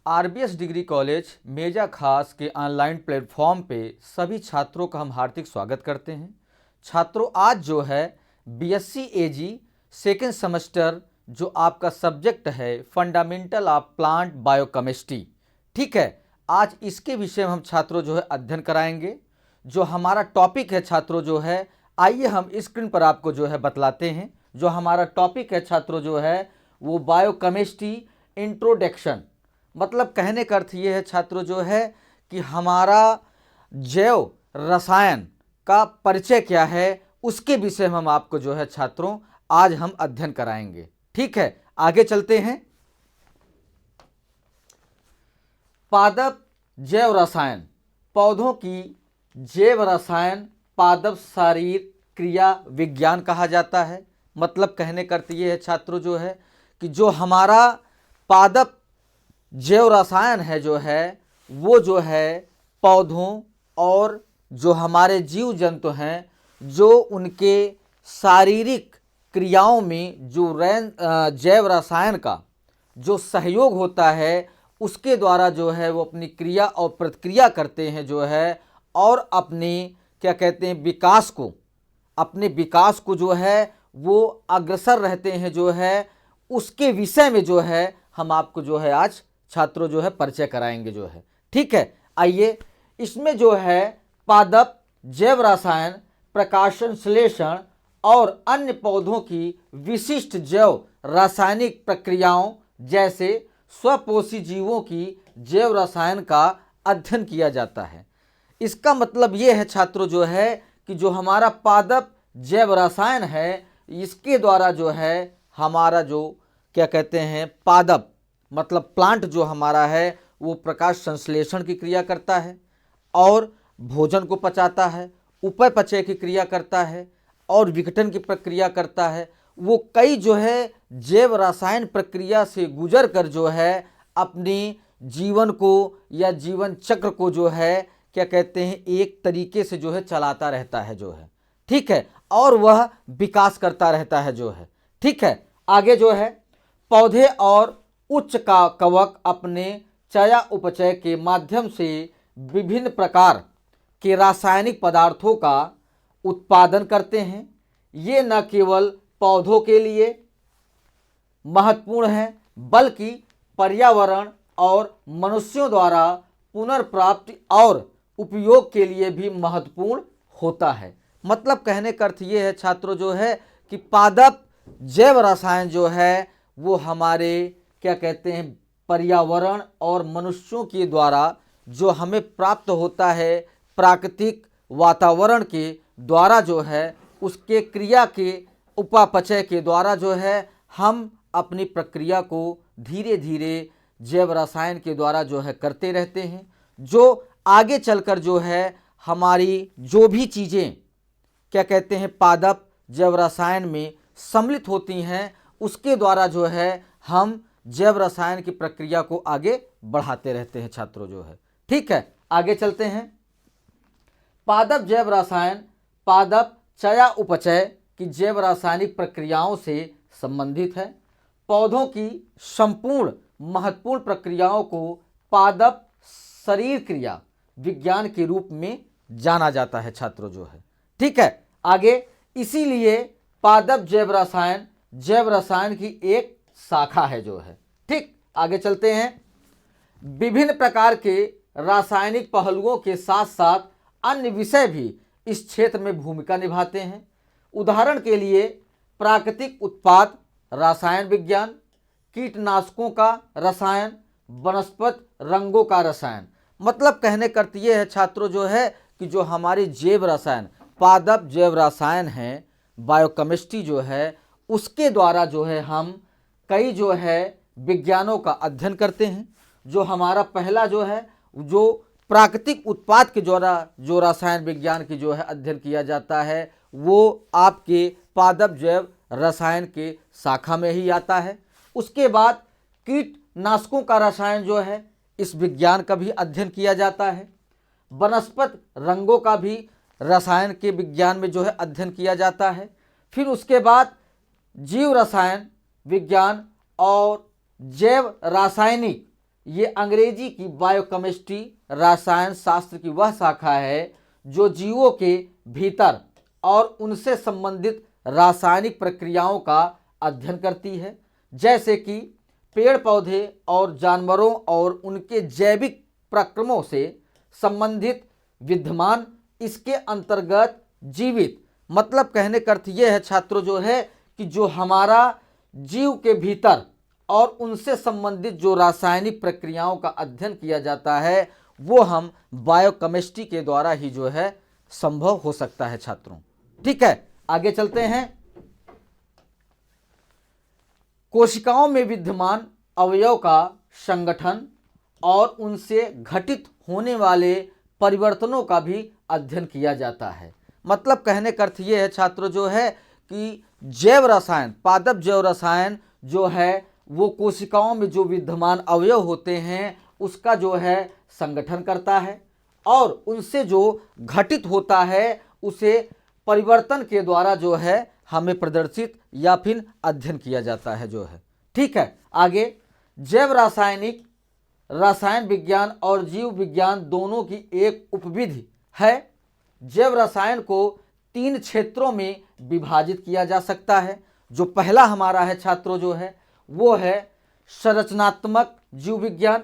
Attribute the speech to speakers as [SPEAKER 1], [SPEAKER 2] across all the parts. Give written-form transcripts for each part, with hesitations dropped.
[SPEAKER 1] RBS degree college मेजा खास के online platform पे सभी छात्रों का हम हार्दिक स्वागत करते हैं। छात्रों, आज जो है बीएससी एजी सेकेंड सेमेस्टर जो आपका सब्जेक्ट है फंडामेंटल ऑफ प्लांट बायोकेमिस्ट्री, ठीक है, आज इसके विषय में हम छात्रों जो है अध्ययन कराएंगे। जो हमारा टॉपिक है छात्रों जो है, आइए हम स्क्रीन पर आपको जो है बतलाते हैं। जो हमारा टॉपिक है छात्रों जो है वो बायोकेमिस्ट्री इंट्रोडक्शन, मतलब कहने का अर्थ ये है छात्रों जो है कि हमारा जैव रसायन का परिचय क्या है, उसके विषय में हम आपको जो है छात्रों आज हम अध्ययन कराएंगे। ठीक है, आगे चलते हैं। पादप जैव रसायन, पौधों की जैव रसायन पादप शारीर क्रिया विज्ञान कहा जाता है। मतलब कहने का अर्थ ये है छात्रों जो है कि जो हमारा पादप जैव रसायन है जो है वो जो है पौधों और जो हमारे जीव जंतु हैं जो उनके शारीरिक क्रियाओं में जो जैव रसायन का जो सहयोग होता है उसके द्वारा जो है वो अपनी क्रिया और प्रतिक्रिया करते हैं जो है, और अपने क्या कहते हैं विकास को, अपने विकास को जो है वो अग्रसर रहते हैं जो है, उसके विषय में जो है हम आपको जो है आज छात्रों जो है परिचय कराएंगे जो है। ठीक है, आइए इसमें जो है पादप जैव रसायन प्रकाश संश्लेषण और अन्य पौधों की विशिष्ट जैव रासायनिक प्रक्रियाओं जैसे स्वपोषी जीवों की जैव रसायन का अध्ययन किया जाता है। इसका मतलब ये है छात्रों जो है कि जो हमारा पादप जैव रसायन है इसके द्वारा जो है हमारा जो क्या कहते हैं पादप मतलब प्लांट जो हमारा है वो प्रकाश संश्लेषण की क्रिया करता है और भोजन को पचाता है, उपचय की क्रिया करता है और विघटन की प्रक्रिया करता है। वो कई जो है जैव रसायन प्रक्रिया से गुजर कर जो है अपने जीवन को या जीवन चक्र को जो है क्या कहते हैं एक तरीके से जो है चलाता रहता है जो है। ठीक है, और वह विकास करता रहता है जो है। ठीक है, आगे जो है पौधे और उच्च का कवक अपने चया उपचय के माध्यम से विभिन्न प्रकार के रासायनिक पदार्थों का उत्पादन करते हैं। ये न केवल पौधों के लिए महत्वपूर्ण है बल्कि पर्यावरण और मनुष्यों द्वारा पुनर्प्राप्ति और उपयोग के लिए भी महत्वपूर्ण होता है। मतलब कहने का अर्थ ये है छात्रों जो है कि पादप जैव रसायन जो है वो हमारे क्या कहते हैं पर्यावरण और मनुष्यों के द्वारा जो हमें प्राप्त होता है प्राकृतिक वातावरण के द्वारा जो है उसके क्रिया के उपापचय के द्वारा जो है हम अपनी प्रक्रिया को धीरे धीरे जैव रसायन के द्वारा जो है करते रहते हैं, जो आगे चलकर जो है हमारी जो भी चीज़ें क्या कहते हैं पादप जैव रसायन में सम्मिलित होती हैं उसके द्वारा जो है हम जैव रसायन की प्रक्रिया को आगे बढ़ाते रहते हैं छात्रों जो है। ठीक है, आगे चलते हैं। पादप जैव रसायन पादप चया उपचय की जैव रासायनिक प्रक्रियाओं से संबंधित है। पौधों की संपूर्ण महत्वपूर्ण प्रक्रियाओं को पादप शरीर क्रिया विज्ञान के रूप में जाना जाता है छात्रों जो है। ठीक है, आगे इसीलिए पादप जैव रसायन की एक शाखा है जो है। ठीक, आगे चलते हैं। विभिन्न प्रकार के रासायनिक पहलुओं के साथ साथ अन्य विषय भी इस क्षेत्र में भूमिका निभाते हैं। उदाहरण के लिए प्राकृतिक उत्पाद रसायन विज्ञान, कीटनाशकों का रसायन, वनस्पत रंगों का रसायन। मतलब कहने का अर्थ ये है छात्रों जो है कि जो हमारी जैव रसायन पादप जैव रसायन है बायोकेमिस्ट्री जो है उसके द्वारा जो है हम कई जो है विज्ञानों का अध्ययन करते हैं। जो हमारा पहला जो है जो प्राकृतिक उत्पाद के द्वारा जो रसायन विज्ञान की जो है अध्ययन किया जाता है वो आपके पादप जैव रसायन के शाखा में ही आता है। उसके बाद कीटनाशकों का रसायन जो है इस विज्ञान का भी अध्ययन किया जाता है। वनस्पत रंगों का भी रसायन के विज्ञान में जो है अध्ययन किया जाता है। फिर उसके बाद जीव रसायन विज्ञान और जैव रासायनिक ये अंग्रेजी की बायोकेमिस्ट्री रसायन शास्त्र की वह शाखा है जो जीवों के भीतर और उनसे संबंधित रासायनिक प्रक्रियाओं का अध्ययन करती है, जैसे कि पेड़ पौधे और जानवरों और उनके जैविक प्रक्रमों से संबंधित विद्यमान। इसके अंतर्गत जीवित, मतलब कहने का अर्थ ये है छात्रों जो है कि जो हमारा जीव के भीतर और उनसे संबंधित जो रासायनिक प्रक्रियाओं का अध्ययन किया जाता है वो हम बायोकेमिस्ट्री के द्वारा ही जो है संभव हो सकता है छात्रों। ठीक है, आगे चलते हैं। कोशिकाओं में विद्यमान अवयव का संगठन और उनसे घटित होने वाले परिवर्तनों का भी अध्ययन किया जाता है। मतलब कहने का अर्थ ये है छात्रों जो है कि जैव रसायन, पादप जैव रसायन जो है वो कोशिकाओं में जो विद्यमान अवयव होते हैं उसका जो है संगठन करता है और उनसे जो घटित होता है उसे परिवर्तन के द्वारा जो है हमें प्रदर्शित या फिर अध्ययन किया जाता है जो है। ठीक है, आगे जैव रासायनिक, रसायन विज्ञान और जीव विज्ञान दोनों की एक उपविधि है। जैव रसायन को 3 क्षेत्रों में विभाजित किया जा सकता है। जो पहला हमारा है छात्रों जो है वो है संरचनात्मक जीव विज्ञान,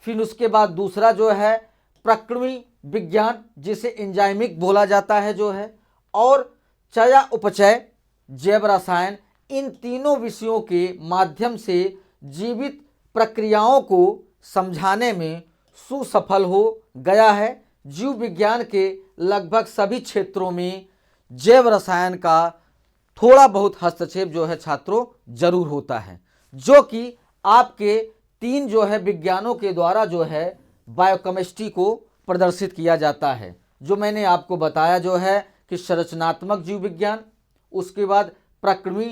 [SPEAKER 1] फिर उसके बाद दूसरा जो है प्रक्रमी विज्ञान जिसे एंजाइमिक बोला जाता है जो है, और चया उपचय जैव रसायन। इन तीनों विषयों के माध्यम से जीवित प्रक्रियाओं को समझाने में सुसफल हो गया है। जीव विज्ञान के लगभग सभी क्षेत्रों में जैव रसायन का थोड़ा बहुत हस्तक्षेप जो है छात्रों जरूर होता है, जो कि आपके 3 जो है विज्ञानों के द्वारा जो है बायोकेमिस्ट्री को प्रदर्शित किया जाता है। जो मैंने आपको बताया जो है कि संरचनात्मक जीव विज्ञान, उसके बाद प्रक्रमी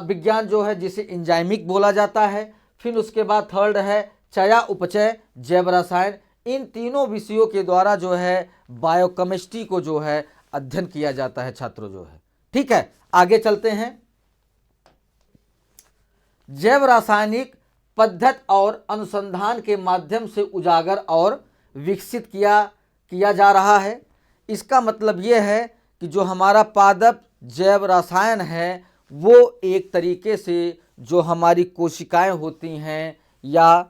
[SPEAKER 1] विज्ञान जो है जिसे एंजाइमिक बोला जाता है, फिर उसके बाद थर्ड है चया उपचय जैव रसायन। इन तीनों विषयों के द्वारा जो है बायोकेमिस्ट्री को जो है अध्ययन किया जाता है छात्रों जो है। ठीक है, आगे चलते हैं। जैव रासायनिक पद्धति और अनुसंधान के माध्यम से उजागर और विकसित किया जा रहा है। इसका मतलब ये है कि जो हमारा पादप जैव रसायन है वो एक तरीके से जो हमारी कोशिकाएं होती हैं या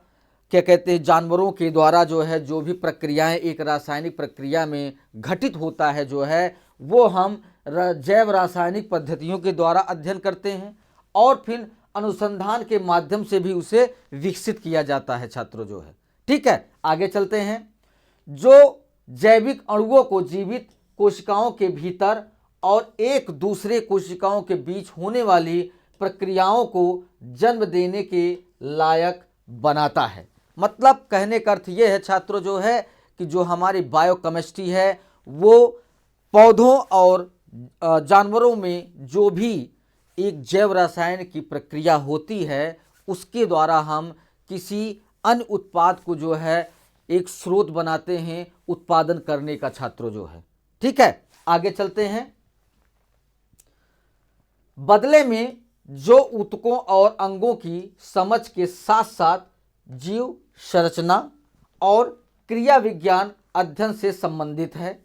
[SPEAKER 1] क्या कहते हैं जानवरों के द्वारा जो है जो भी प्रक्रियाएं एक रासायनिक प्रक्रिया में घटित होता है जो है वो हम जैव रासायनिक पद्धतियों के द्वारा अध्ययन करते हैं और फिर अनुसंधान के माध्यम से भी उसे विकसित किया जाता है छात्रों जो है। ठीक है, आगे चलते हैं। जो जैविक अणुओं को जीवित कोशिकाओं के भीतर और एक दूसरे कोशिकाओं के बीच होने वाली प्रक्रियाओं को जन्म देने के लायक बनाता है। मतलब कहने का अर्थ ये है छात्रों जो है कि जो हमारी बायोकेमिस्ट्री है वो पौधों और जानवरों में जो भी एक जैव रसायन की प्रक्रिया होती है उसके द्वारा हम किसी अन्य उत्पाद को जो है एक स्रोत बनाते हैं उत्पादन करने का छात्रों जो है। ठीक है, आगे चलते हैं। बदले में जो ऊतकों और अंगों की समझ के साथ साथ जीव संरचना और क्रिया विज्ञान अध्ययन से संबंधित है।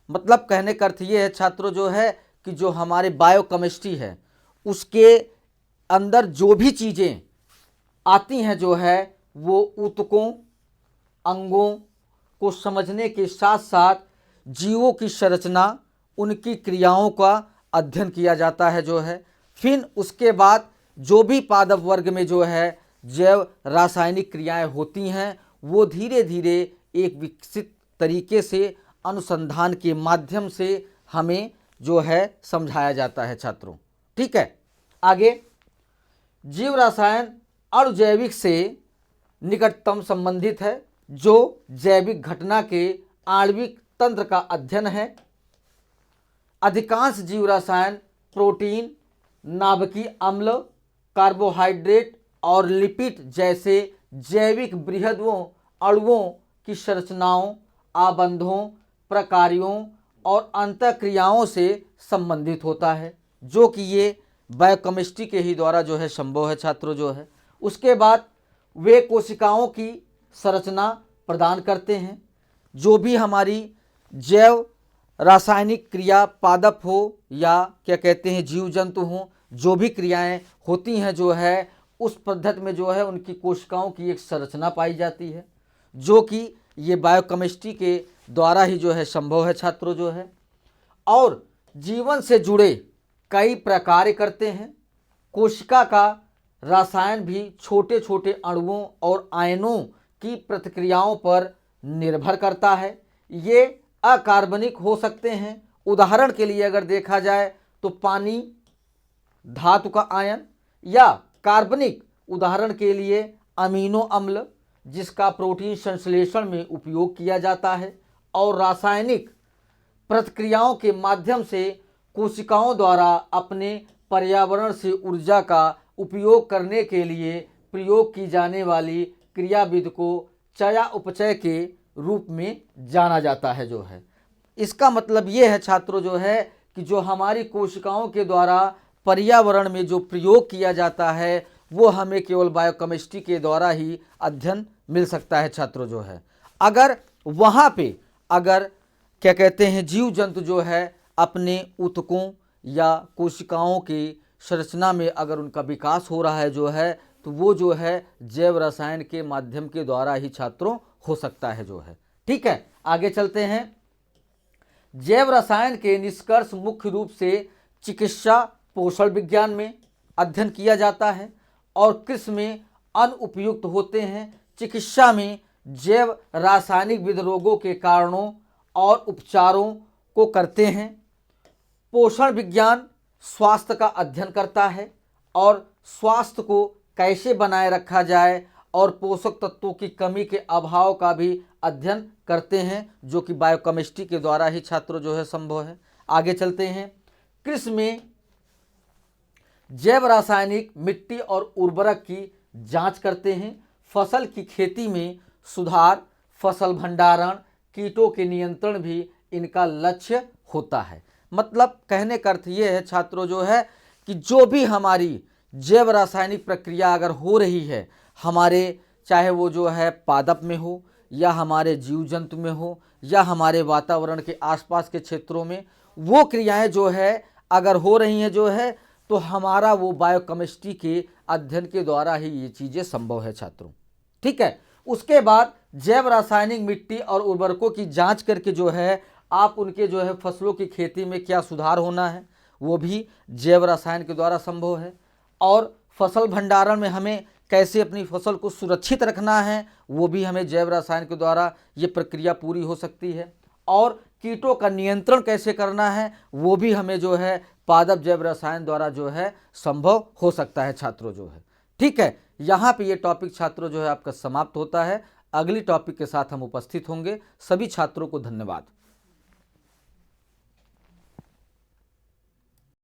[SPEAKER 1] मतलब कहने का अर्थ ये है छात्रों जो है कि जो हमारे बायोकेमिस्ट्री है उसके अंदर जो भी चीज़ें आती हैं जो है वो ऊतकों अंगों को समझने के साथ साथ जीवों की संरचना उनकी क्रियाओं का अध्ययन किया जाता है जो है। फिर उसके बाद जो भी पादप वर्ग में जो है जैव रासायनिक क्रियाएं होती हैं वो धीरे धीरे एक विकसित तरीके से अनुसंधान के माध्यम से हमें जो है समझाया जाता है छात्रों। ठीक है, आगे जीव रसायन अणुजैविक से निकटतम संबंधित है जो जैविक घटना के आणविक तंत्र का अध्ययन है। अधिकांश जीव रसायन प्रोटीन, नाभिकीय अम्ल, कार्बोहाइड्रेट और लिपिड जैसे जैविक बृहदों अणुओं की संरचनाओं, आबंधों, प्रकारों और अंतःक्रियाओं से संबंधित होता है, जो कि ये बायोकेमिस्ट्री के ही द्वारा जो है संभव है छात्रों जो है। उसके बाद वे कोशिकाओं की संरचना प्रदान करते हैं। जो भी हमारी जैव रासायनिक क्रिया पादप हो या क्या कहते हैं जीव जंतु हो, जो भी क्रियाएं होती हैं जो है उस पद्धति में जो है उनकी कोशिकाओं की एक संरचना पाई जाती है, जो कि ये बायोकेमिस्ट्री के द्वारा ही जो है संभव है छात्रों जो है। और जीवन से जुड़े कई प्रकार करते हैं। कोशिका का रसायन भी छोटे छोटे अणुओं और आयनों की प्रतिक्रियाओं पर निर्भर करता है। ये अकार्बनिक हो सकते हैं। उदाहरण के लिए अगर देखा जाए तो पानी, धातु का आयन, या कार्बनिक उदाहरण के लिए अमीनो अम्ल जिसका प्रोटीन संश्लेषण में उपयोग किया जाता है। और रासायनिक प्रतिक्रियाओं के माध्यम से कोशिकाओं द्वारा अपने पर्यावरण से ऊर्जा का उपयोग करने के लिए प्रयोग की जाने वाली क्रियाविधि को चया उपचय के रूप में जाना जाता है जो है। इसका मतलब ये है छात्रों जो है कि जो हमारी कोशिकाओं के द्वारा पर्यावरण में जो प्रयोग किया जाता है वो हमें केवल बायोकेमिस्ट्री के द्वारा ही अध्ययन मिल सकता है छात्रों जो है। अगर वहाँ पे अगर क्या कहते हैं जीव जंतु जो है अपने ऊतकों या कोशिकाओं की संरचना में अगर उनका विकास हो रहा है जो है तो वो जो है जैव रसायन के माध्यम के द्वारा ही छात्रों हो सकता है जो है। ठीक है, आगे चलते हैं। जैव रसायन के निष्कर्ष मुख्य रूप से चिकित्सा पोषण विज्ञान में अध्ययन किया जाता है और कृषि में अनुपयुक्त होते हैं। चिकित्सा में जैव रासायनिक विध रोगों के कारणों और उपचारों को करते हैं। पोषण विज्ञान स्वास्थ्य का अध्ययन करता है और स्वास्थ्य को कैसे बनाए रखा जाए और पोषक तत्वों की कमी के अभाव का भी अध्ययन करते हैं, जो कि बायोकेमिस्ट्री के द्वारा ही छात्रों जो है संभव है। आगे चलते हैं। कृषि में जैव रासायनिक मिट्टी और उर्वरक की जांच करते हैं। फसल की खेती में सुधार, फसल भंडारण, कीटों के नियंत्रण भी इनका लक्ष्य होता है। मतलब कहने का अर्थ ये है छात्रों जो है कि जो भी हमारी जैव रासायनिक प्रक्रिया अगर हो रही है हमारे, चाहे वो जो है पादप में हो या हमारे जीव जंतु में हो या हमारे वातावरण के आसपास के क्षेत्रों में, वो क्रियाएं जो है अगर हो रही हैं जो है तो हमारा वो बायोकेमिस्ट्री के अध्ययन के द्वारा ही ये चीज़ें संभव है छात्रों। ठीक है, उसके बाद जैव रासायनिक मिट्टी और उर्वरकों की जांच करके जो है आप उनके जो है फसलों की खेती में क्या सुधार होना है वो भी जैव रसायन के द्वारा संभव है। और फसल भंडारण में हमें कैसे अपनी फसल को सुरक्षित रखना है वो भी हमें जैव रसायन के द्वारा ये प्रक्रिया पूरी हो सकती है। और कीटों का नियंत्रण कैसे करना है वो भी हमें जो है पादप जैव रसायन द्वारा जो है संभव हो सकता है छात्रों जो है। ठीक है, यहाँ पे ये टॉपिक छात्रों जो है आपका समाप्त होता है। अगली टॉपिक के साथ हम उपस्थित होंगे। सभी छात्रों को धन्यवाद।